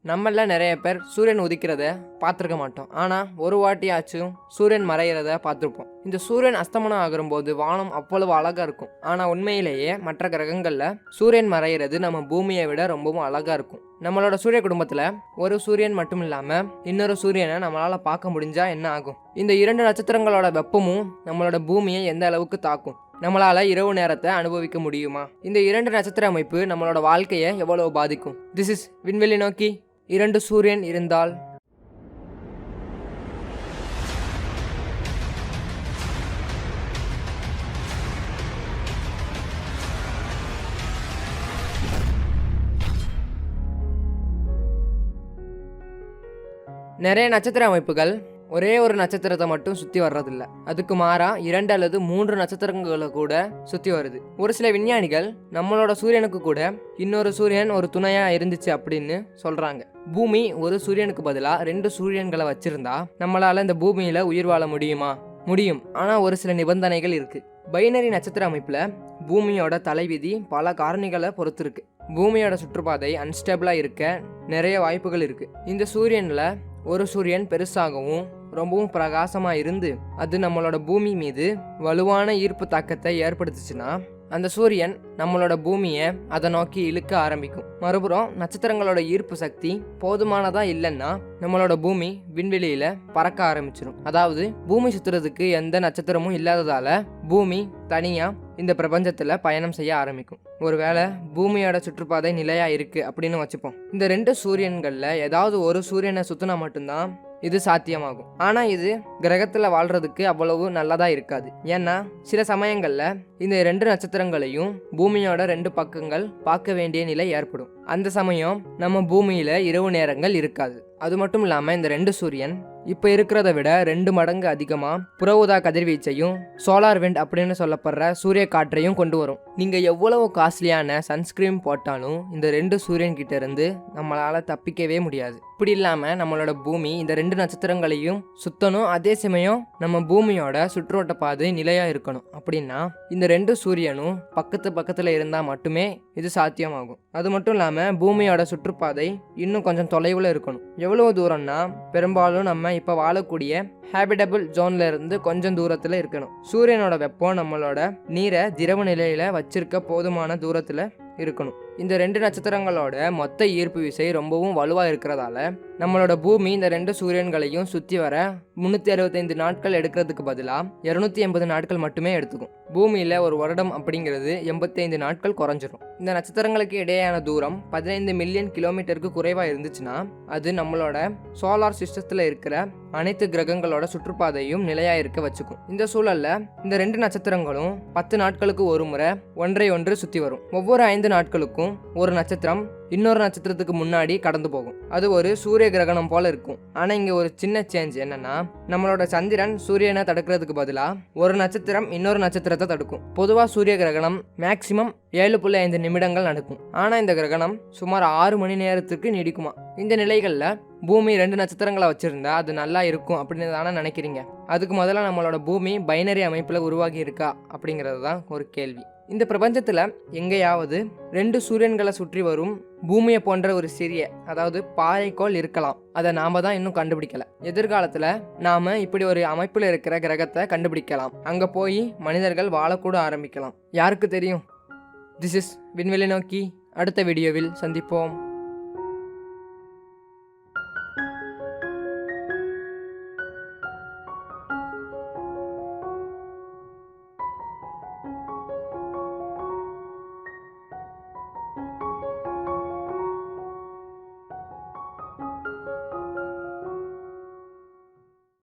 நம்மள நிறைய பேர் சூரியன் உதிக்கிறத பார்த்துருக்க மாட்டோம். ஆனால் ஒரு வாட்டியாச்சும் சூரியன் மறைகிறத பார்த்துருப்போம். இந்த சூரியன் அஸ்தமனம் ஆகும்போது வானம் அவ்வளவு அழகாக இருக்கும். ஆனால் உண்மையிலேயே மற்ற கிரகங்களில் சூரியன் மறைகிறது நம்ம பூமியை விட ரொம்பவும் அழகாக இருக்கும். நம்மளோட சூரிய குடும்பத்தில் ஒரு சூரியன் மட்டும் இல்லாமல் இன்னொரு சூரியனை நம்மளால் பார்க்க முடிஞ்சா என்ன ஆகும்? இந்த 2 நட்சத்திரங்களோட வெப்பமும் நம்மளோட பூமியை எந்த அளவுக்கு தாக்கும்? நம்மளால் இரவு நேரத்தை அனுபவிக்க முடியுமா? இந்த 2 நட்சத்திர அமைப்பு நம்மளோட வாழ்க்கையை எவ்வளவு பாதிக்கும்? திஸ் இஸ் விண்வெளி நோக்கி 2 சூரியன் இருந்தால். நிறைய நட்சத்திர அமைப்புகள் ஒரே ஒரு நட்சத்திரத்தை மட்டும் சுற்றி வர்றதில்ல. அதுக்கு மாறா 2 அல்லது 3 நட்சத்திரங்களை கூட சுற்றி வருது. ஒரு சில விஞ்ஞானிகள் நம்மளோட சூரியனுக்கு கூட இன்னொரு சூரியன் ஒரு துணையா இருந்துச்சு அப்படின்னு சொல்றாங்க. பூமி ஒரு சூரியனுக்கு பதிலாக 2 சூரியன்களை வச்சிருந்தா நம்மளால இந்த பூமியில உயிர் வாழ முடியுமா? முடியும். ஆனா ஒரு சில நிபந்தனைகள் இருக்கு. பைனரி நட்சத்திர அமைப்புல பூமியோட தலைவிதி பல காரணிகளை பொறுத்து இருக்கு. பூமியோட சுற்றுப்பாதை அன்ஸ்டேபிளா இருக்க நிறைய வாய்ப்புகள் இருக்கு. இந்த சூரியன்ல ஒரு சூரியன் பெருசாகவும் ரொம்பவும் பிரகாசமாக இருந்து அது நம்மளோட பூமி மீது வலுவான ஈர்ப்பு தாக்கத்தை ஏற்படுத்துச்சுன்னா அந்த சூரியன் நம்மளோட பூமியை அதை நோக்கி இழுக்க ஆரம்பிக்கும். மறுபுறம் நட்சத்திரங்களோட ஈர்ப்பு சக்தி போதுமானதா இல்லைன்னா நம்மளோட பூமி விண்வெளியில பறக்க ஆரம்பிச்சிடும். அதாவது பூமி சுத்துறதுக்கு எந்த நட்சத்திரமும் இல்லாததால பூமி தனியா இந்த பிரபஞ்சத்துல பயணம் செய்ய ஆரம்பிக்கும். ஒருவேளை பூமியோட சுற்றுப்பாதை நிலையா இருக்கு அப்படின்னு வச்சுப்போம். இந்த 2 சூரியன்கள்ல ஏதாவது ஒரு சூரியனை சுத்தினா மட்டும்தான் இது சாத்தியமாகும். ஆனா இது கிரகத்துல வாழ்றதுக்கு அவ்வளவு நல்லதா இருக்காது. ஏன்னா சில சமயங்கள்ல இந்த 2 நட்சத்திரங்களையும் பூமியோட 2 பக்கங்கள் பார்க்க வேண்டிய நிலை ஏற்படும். அந்த சமயம் நம்ம பூமியில இரவு நேரங்கள் இருக்காது. அது மட்டும் இல்லாம இந்த 2 சூரியன் இப்ப இருக்கிறத விட 2 மடங்கு அதிகமா புற ஊதா கதிர்வீச்சையும் சோலார் விண்ட் அப்படின்னு சொல்லப்படுற சூரிய காற்றையும் கொண்டு வரும். நீங்க எவ்வளவு காஸ்ட்லியான சன்ஸ்கிரீன் போட்டாலும் இந்த 2 சூரியன் கிட்ட இருந்து நம்மளால தப்பிக்கவே முடியாது. இப்படி இல்லாம நம்மளோட பூமி இந்த 2 நட்சத்திரங்களையும் சுத்தணும். அதே சமயம் நம்ம பூமியோட சுற்றோட்ட பாதை நிலையா இருக்கணும். அப்படின்னா இந்த 2 சூரியனும் பக்கத்துல இருந்தா மட்டுமே இது சாத்தியமாகும். அது மட்டும் இல்லாம பூமியோட சுற்றுப்பாதை இன்னும் கொஞ்சம் தொலைவுல இருக்கணும். எவ்வளவு தூரம்னா பெரும்பாலும் நம்ம இப்ப வாழக்கூடிய ஹேபிடபிள் ஜோன்ல இருந்து கொஞ்சம் தூரத்துல இருக்கணும். சூரியனோட வெப்பம் நம்மளோட நீரை திரவ நிலையில வச்சிருக்க போதுமான தூரத்துல இருக்கணும். இந்த 2 நட்சத்திரங்களோட மொத்த ஈர்ப்பு விசை ரொம்பவும் வலுவா இருக்கிறதால நம்மளோட பூமி இந்த 2 சூரியன்களையும் சுத்தி வர 365 நாட்கள் எடுக்கிறதுக்கு பதிலாக 280 நாட்கள் மட்டுமே எடுத்துக்கும். பூமியில ஒரு வருடம் அப்படிங்கிறது 85 நாட்கள் குறைஞ்சிரும். இந்த நட்சத்திரங்களுக்கு இடையேயான தூரம் 15 மில்லியன் கிலோமீட்டருக்கு குறைவா இருந்துச்சுன்னா அது நம்மளோட சோலார் சிஸ்டத்துல இருக்கிற அனைத்து கிரகங்களோட சுற்றுப்பாதையும் நிலையா இருக்க வச்சுக்கும். இந்த சூழல்ல இந்த 2 நட்சத்திரங்களும் 10 நாட்களுக்கு ஒரு முறை ஒன்றை ஒன்று சுத்தி வரும். ஒவ்வொரு 5 நாட்களுக்கும் ஒரு நட்சத்திரம் இன்னொரு நட்சத்திரத்துக்கு முன்னாடி கடந்து போகும். அது ஒரு சூரிய கிரகணம் போல இருக்கும். ஆனா இங்க ஒரு சின்ன சேஞ்ச் என்னன்னா நம்மளோட சந்திரன் சூரியனை தடுக்கிறதுக்கு பதிலா ஒரு நட்சத்திரம் இன்னொரு நட்சத்திரத்தை தடுக்கும். பொதுவா சூரிய கிரகணம் மேக்சிமம் 7.5 நிமிடங்கள் நடக்கும். ஆனா இந்த கிரகணம் சுமார் 6 மணி நேரத்துக்கு நீடிக்குமா. இந்த நிலைகள்ல பூமி 2 நட்சத்திரங்களை வச்சிருந்தா அது நல்லா இருக்கும் அப்படின்னு தானே நினைக்கிறீங்க? அதுக்கு முதல்ல நம்மளோட பூமி பைனரி அமைப்புல உருவாகி இருக்கா அப்படிங்கிறது தான் ஒரு கேள்வி. இந்த பிரபஞ்சத்துல எங்கேயாவது 2 சூரியன்களை சுற்றி வரும் பூமியை போன்ற ஒரு சிறிய அதாவது பாறைக்கோள் இருக்கலாம். அதை நாம தான் இன்னும் கண்டுபிடிக்கல. எதிர்காலத்துல நாம இப்படி ஒரு அமைப்புல இருக்கிற கிரகத்தை கண்டுபிடிக்கலாம். அங்க போய் மனிதர்கள் வாழக்கூட ஆரம்பிக்கலாம். யாருக்கு தெரியும்? திஸ் இஸ் விண்வெளி நோக்கி. அடுத்த வீடியோவில் சந்திப்போம்.